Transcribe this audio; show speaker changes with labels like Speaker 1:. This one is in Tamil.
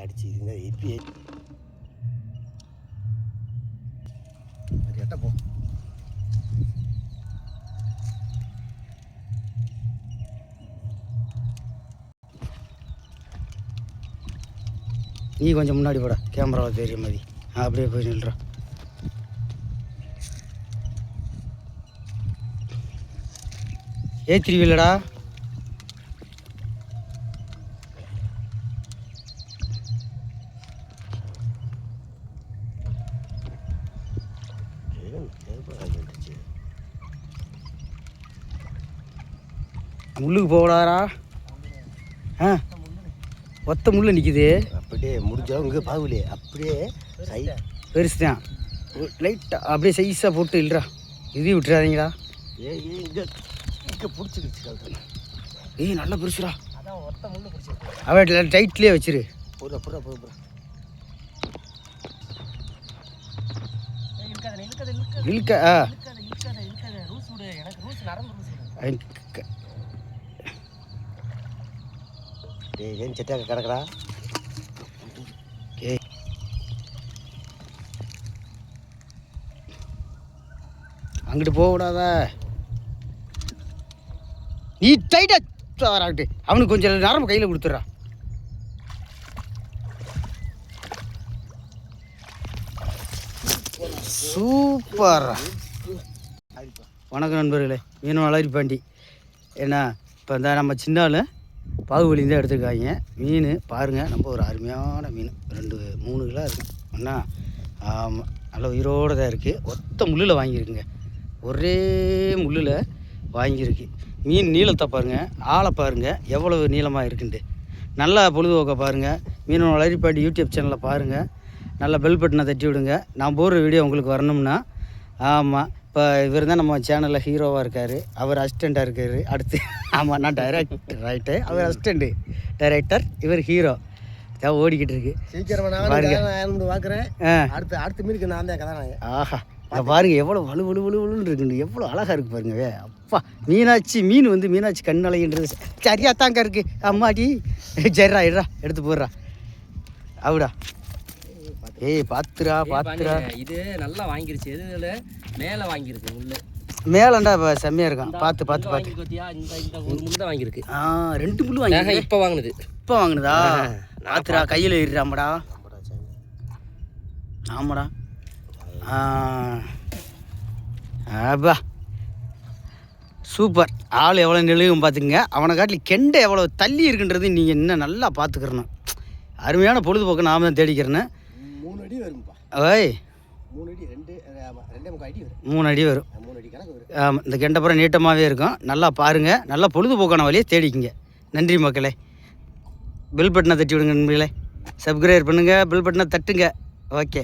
Speaker 1: அடிச்சுதுங்க இப்பயே எட்ட போ.
Speaker 2: நீ கொஞ்சம் முன்னாடி போட, கேமராவில் தெரிய மாதிரி. அப்படியே போய் நில்றா. ஏத்திருவீலடா? முள்ளுக்கு போகடாரா? ஒத்த முள்ள நிற்கிது.
Speaker 1: அப்படியே முடிஞ்சாலும் இங்கே பாகுலையே அப்படியே
Speaker 2: பெருசு தான். லைட்டாக அப்படியே சைஸாக போட்டு இல்லைடா. இதையும் விட்டுறாதீங்களா?
Speaker 1: இங்கே பிடிச்சிக்கிச்சு.
Speaker 2: ஏய் நல்லா பெருசுடா. அவன் டைட்லேயே வச்சிரு.
Speaker 1: போடுறா போடுறா போடுறா.
Speaker 2: இழுக்க
Speaker 1: ஏன் செட்டாக கிடக்குறா?
Speaker 2: ஏ அங்கிட்டு போக கூடாத. நீ டைட்டா வராக்கிட்டு அவனுக்கு கொஞ்சம் நேரம் கையில் கொடுத்துட்றா. சூப்பர். வணக்கம் நண்பர்களே, மீன் வளரிப்பாண்டி. ஏன்னா இப்போ இந்த நம்ம சின்னால பாகுபலி தான் எடுத்துருக்காங்க. மீன் பாருங்கள், நம்ம ஒரு அருமையான மீன் 2-3 கிலோ இருக்கும் அண்ணா. ஆமாம், நல்ல உயிரோடு தான் இருக்குது. ஒத்த முள்ளில் வாங்கியிருக்குங்க, ஒரே முள்ளில் வாங்கியிருக்கு. மீன் நீளத்தை பாருங்கள், ஆளை பாருங்கள் எவ்வளோ நீளமாக இருக்குன்ட்டு. நல்லா பொழுதுபோக்க பாருங்கள். மீன் வளரிப்பாண்டி யூடியூப் சேனலில் பாருங்கள். நல்லா பெல் பட்டனை தட்டி விடுங்க. நான் போடுற வீடியோ உங்களுக்கு வரணும்னா. ஆமாம், இப்போ இவர் தான் நம்ம சேனலில் ஹீரோவாக இருக்கார். அவர் அசிஸ்டண்ட்டாக இருக்கார். அடுத்து ஆமாம், நான் டைரக்டர் ரைட்டு, அவர் அசிஸ்டண்ட்டு டைரக்டர், இவர் ஹீரோ. தான் ஓடிக்கிட்டு இருக்கு.
Speaker 1: சீக்கிரமாக பார்க்குறேன். அடுத்த மீனுக்கு நான் தான் கதாநாயகன்.
Speaker 2: ஆஹா, அதை பாருங்கள் எவ்வளோ வலுன்னு இருக்குண்டு, எவ்வளோ அழகாக இருக்குது பாருங்க. அப்பா, மீனாட்சி மீன் வந்து மீனாட்சி கண்ணலைன்றது சரியாக தாங்க இருக்குது. அம்மாடி சரிடா, இடா எடுத்து போடுறா. அவடா ஏய் பார்த்துரா.
Speaker 3: இது நல்லா வாங்கிருச்சு. எதுல மேலே வாங்கியிருக்கு முள்ளு.
Speaker 2: மேலண்டா இப்போ செம்மையாக இருக்கான். பார்த்து
Speaker 3: இந்த ஒரு முள்ளு தான் வாங்கியிருக்கு.
Speaker 2: 2 முள்ளு வாங்கி
Speaker 3: இப்போ வாங்கினது.
Speaker 2: இப்போ வாங்கினதா? பார்த்துரா, கையில் ஏறிடாமடா. ஆமாடா. அப்பா சூப்பர். ஆள் எவ்வளோ நெழுகும் பார்த்துக்குங்க. அவனை காட்டில் கெண்டை எவ்வளோ தள்ளி இருக்குன்றது நீங்கள் இன்னும் நல்லா பார்த்துக்கிறணும். அருமையான பொழுதுபோக்கு நாம் தான் தேடிக்கிறேன்னு.
Speaker 1: 3 அடி வரும்பா.
Speaker 2: ஓய்
Speaker 1: 3 அடி 2 அடி வரும்.
Speaker 2: 3 அடி வரும்.
Speaker 1: 3 அடி கணக்கு வரும்.
Speaker 2: ஆமாம், இந்த கெண்டைப்புறம் நீட்டமாகவே இருக்கும். நல்லா பாருங்கள், நல்லா பொழுதுபோக்கான வழியை தேடிக்கிங்க. நன்றி மக்களே. பெல் பட்டனை தட்டி விடுங்க நண்பர்களே. சப்ஸ்கிரைப் பண்ணுங்கள், பெல் பட்டனை தட்டுங்க. ஓகே.